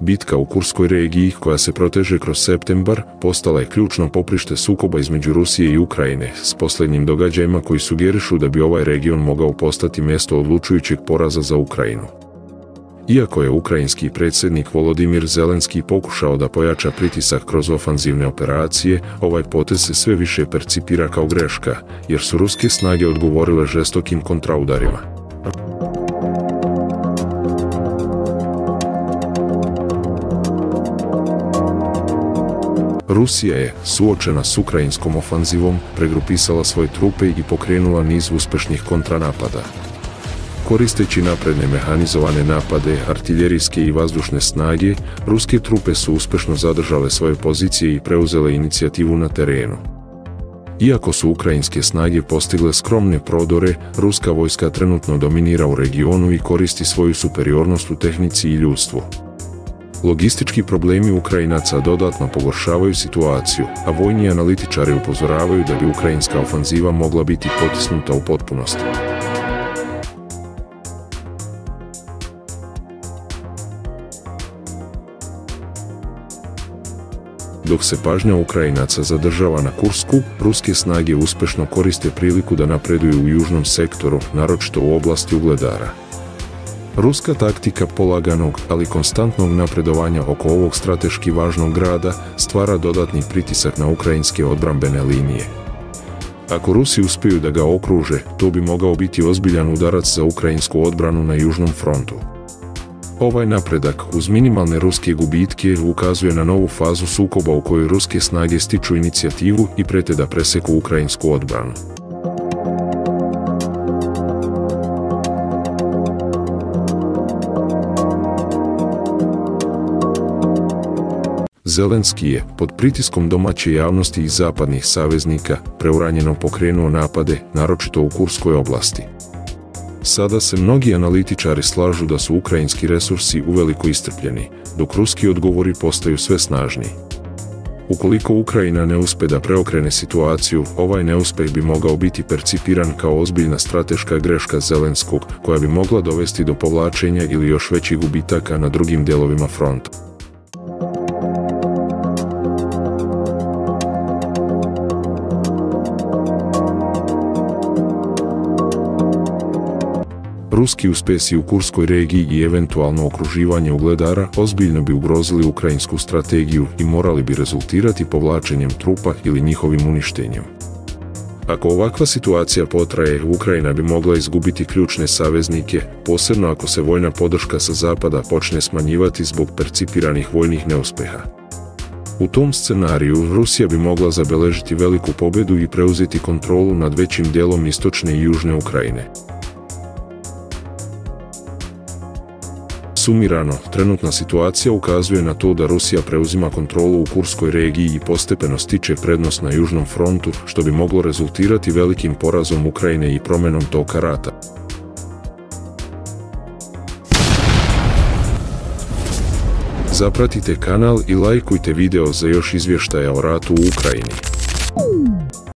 Bitka u Kurskoj regiji, koja se proteže kroz septembar, postala je ključno poprište sukoba između Rusije i Ukrajine, s posljednjim događajima koji sugerišu da bi ovaj region mogao postati mjesto odlučujućeg poraza za Ukrajinu. Iako je ukrajinski predsjednik Volodimir Zelenski pokušao da pojača pritisak kroz ofanzivne operacije, ovaj potez se sve više percipira kao greška, jer su ruske snage odgovorile žestokim kontraudarima. Rusija je, suočena s ukrajinskom ofanzivom, pregrupisala svoje trupe i pokrenula niz uspešnih kontranapada. Koristeći napredne mehanizovane napade, artiljerijske i vazdušne snage, ruske trupe su uspešno zadržale svoje pozicije i preuzele inicijativu na terenu. Iako su ukrajinske snage postigle skromne prodore, ruska vojska trenutno dominira u regionu i koristi svoju superiornost u tehnici i ljudstvu. Logistički problemi Ukrajinaca dodatno pogoršavaju situaciju, a vojni analitičari upozoravaju da bi ukrajinska ofanziva mogla biti potisnuta u potpunosti. Dok se pažnja Ukrajinaca zadržava na Kursku, ruske snage uspešno koriste priliku da napreduju u južnom sektoru, naročito u oblasti Ugledara. Ruska taktika polaganog, ali konstantnog napredovanja oko ovog strateški važnog grada stvara dodatni pritisak na ukrajinske odbrambene linije. Ako Rusi uspiju da ga okruže, to bi mogao biti ozbiljan udarac za ukrajinsku odbranu na južnom frontu. Ovaj napredak, uz minimalne ruske gubitke, ukazuje na novu fazu sukoba u kojoj ruske snage stiču inicijativu i prete da preseku ukrajinsku odbranu. Zelenski je, pod pritiskom domaće javnosti i zapadnih saveznika, preuranjeno pokrenuo napade, naročito u Kurskoj oblasti. Sada se mnogi analitičari slažu da su ukrajinski resursi uveliko iscrpljeni, dok ruski odgovori postaju sve snažniji. Ukoliko Ukrajina ne uspe da preokrene situaciju, ovaj neuspeh bi mogao biti percipiran kao ozbiljna strateška greška Zelenskog, koja bi mogla dovesti do povlačenja ili još većih gubitaka na drugim dijelovima fronta. Ruski uspesi u Kurskoj regiji i eventualno okruživanje Ugledara ozbiljno bi ugrozili ukrajinsku strategiju i morali bi rezultirati povlačenjem trupa ili njihovim uništenjem. Ako ovakva situacija potraje, Ukrajina bi mogla izgubiti ključne saveznike, posebno ako se vojna podrška sa zapada počne smanjivati zbog percipiranih vojnih neuspeha. U tom scenariju Rusija bi mogla zabeležiti veliku pobjedu i preuzeti kontrolu nad većim dijelom istočne i južne Ukrajine. Sumirano, trenutna situacija ukazuje na to da Rusija preuzima kontrolu u Kurskoj regiji i postepeno stiče prednost na južnom frontu, što bi moglo rezultirati velikim porazom Ukrajine i promjenom toka rata. Zapratite kanal i lajkujte video za još izvještaja o ratu u Ukrajini.